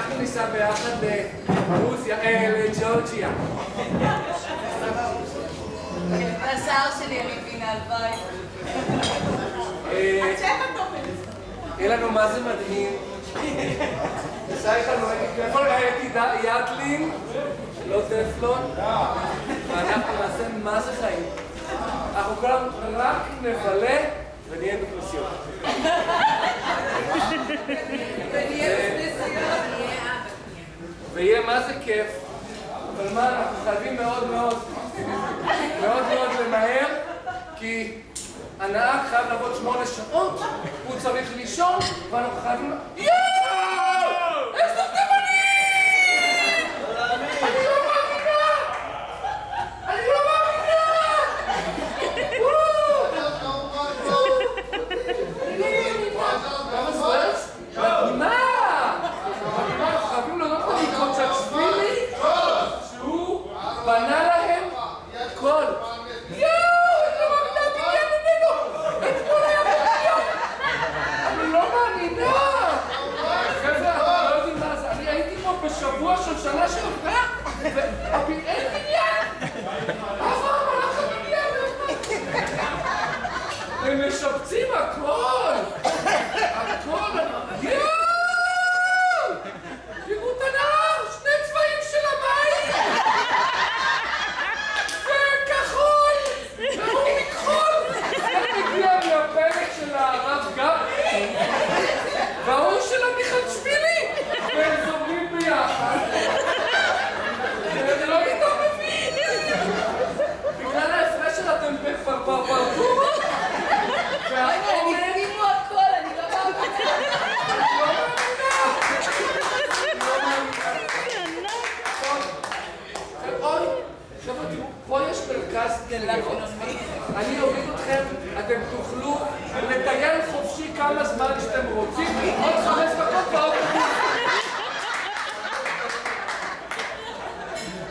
אנחנו ניסע ביחד לרוסיה, לג'ורג'יה. השיער שלי, אני מבינה, הלוואי. יהיה לנו מה זה מדהים. ניסע איתנו, הייתי יאטלין, לא טפלון, ואנחנו נעשה מה זה חיים. אנחנו כולם רק נבלה ונהיה בכנסיות. ויהיה מה זה כיף, אבל מה, אנחנו חייבים מאוד מאוד למהר, כי הנהג חייב לעבוד 8 שעות, הוא צריך לישון, ואנחנו חייבים... יואו! איזה דובדבנים! אני לא מאמינה! אני לא מאמינה! מה? אנחנו חייבים להודות לקוצ'צ'בילי שהוא בנה להם כל. בשבוע של שנה שעברה, אין בניין! אברהם הלך לבניין! הם משפצים הכל! הכל! יואו! תראו את הנהר! 2 צבעים של המים! וכחול! והוא מכחול! זה מגיע מהפלג של הרב גפני והוא של מיכאלשווילי! והם זורמים ביחד. זה לא איתו מבין. בגלל ההפרש של הטמפרטורה. הם השימו הכל, אני לא מאמינה. אוי, חבר'ה, תראו, פה יש מרכז קניות. אני אוריד אתכם, אתם תוכלו לטייל חופשי כמה זמן שאתם רוצים. עוד 5 דקות באוטובוס.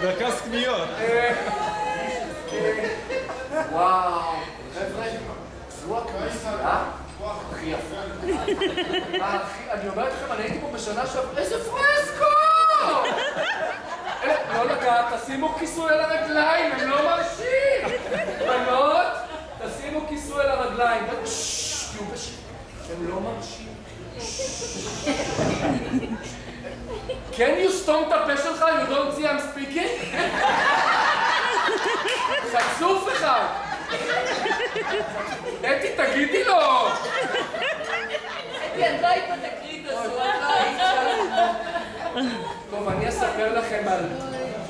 מרכז קניות. וואו, חבר'ה, זו הכנסייה הכי יפה. אני אומר לכם, אני הייתי פה בשנה שעברה, איזה פרסקו! לא לגעת, תשימו כיסוי על הרגליים, הם לא מרשים! בנות, תשימו כיסוי על הרגליים. תהיו בשקט, הם לא מרשים. Can you stop את הפה שלך? You don't see I'm speaking? חצוף אחד! אתי, תגידי לו! אתי, את לא היית בתקרית הזו, את לא היית שם. טוב, אני אספר לכם על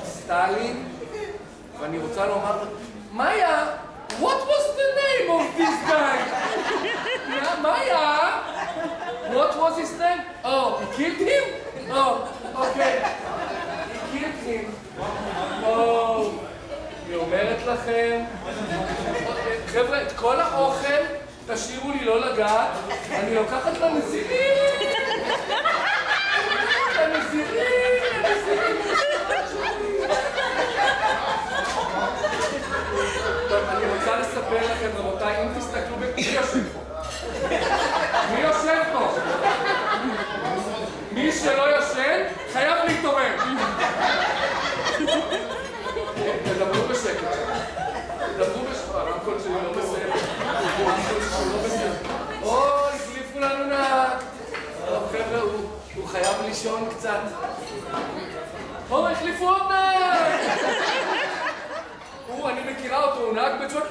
סטלין, ואני רוצה לומר, מאיה, what was the name of this guy? מאיה, what was his name? Oh, he killed him? Oh, okay. He killed him. Oh, אני אומרת לכם, חבר'ה, את כל האוכל תשאירו לי לא לגעת, אני לוקחת לנזירים! לנזירים! טוב, אני רוצה לספר לכם, רבותיי, אם תסתכלו מי יושב פה? מי יושב פה? מי שלא ישן, חייב להתעורר. תדברו בשקט. תדברו בשקט. הרמקול שלי לא בסדר. הרמקול שלי לא בסדר. אוי, החליפו לנו נהג. טוב, חבר'ה, הוא חייב לישון קצת. החליפו עוד נהג. אני מכירה אותו, הוא נהג בצ'ון.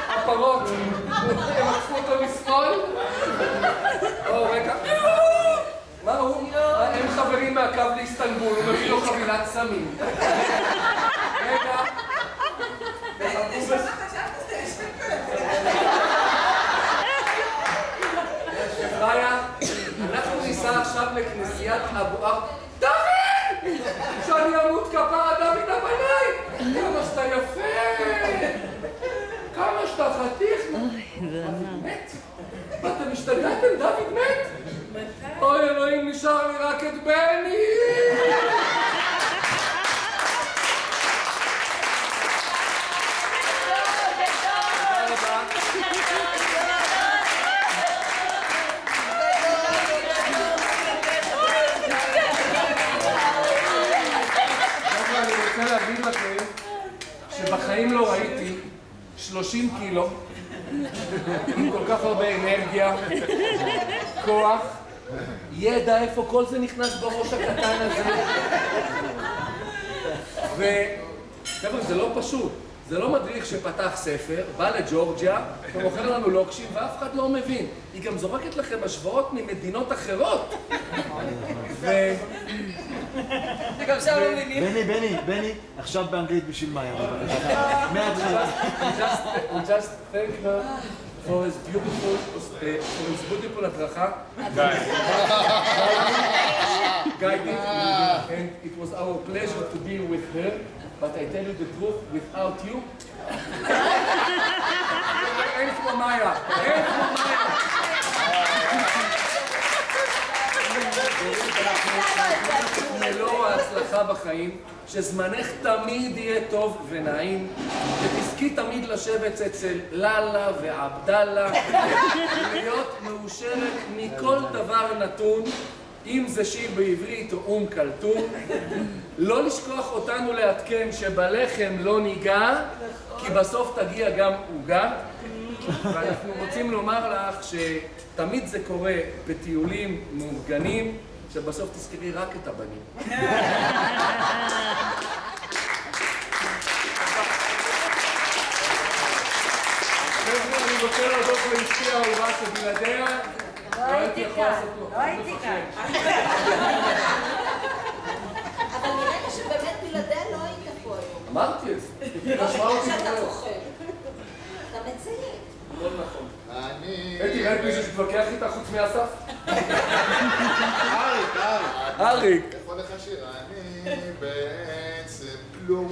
הפרות. הם עקפו אותו משמאל. רגע. מה הוא? הם חברים מהקו לאיסטנבול, הוא מביא לו חבילת סמים. רגע. חבריה, אנחנו ניסע עכשיו לכנסיית אבו ער. דוד! שאני אמות כפרה דוד הבנאי! כמה שאתה יפה! כמה שאתה חתיך! דוד מת? אתם השתגעתם? דוד מת? אוי אלוהים, נשאר לי רק את בני! רוצה להגיד לכם שבחיים לא ראיתי 30 קילו עם כל כך הרבה אנרגיה, כוח, ידע, איפה כל זה נכנס בראש הקטן הזה. וחבר'ה, זה לא פשוט. זה לא מדריך שפתח ספר, בא לג'ורג'יה, ומוכר לנו לוקשים, ואף אחד לא מבין. היא גם זורקת לכם השוואות ממדינות אחרות. וגם שם לא מבינים. בני, עכשיו באנגלית בשביל מאיה. מההתחלה. We just thank her for his beautiful הדרכה. Guiding. And it was our pleasure to be with her. But I tell you the truth, without you, אין כמו מאיה, אין כמו מאיה. מלוא ההצלחה בחיים, שזמנך תמיד יהיה טוב ונעים, שתזכי תמיד לשבת אצל ללה ועבדאללה, להיות מאושרת מכל דבר נתון, אם זה שיר בעברית או אום כלתום, לא לשכוח אותנו לעדכן שבלחם לא ניגע, כי בסוף תגיע גם עוגה. ואנחנו רוצים לומר לך שתמיד זה קורה בטיולים מאורגנים, שבסוף תזכרי רק את הבנים. אני רוצה להודות לאשתי האהובה שבלעדיה לא הייתי כאן, לא הייתי כאן. אבל נראה לי שבאמת בלעדיה לא היית פה היום. אמרתי את זה. לא שאתה זוכר. אתה מציין. לא נכון. אתי, ראית מישהו שתתווכח איתה חוץ מאסף? אריק. יכול לך שיר, אני בעצם כלום.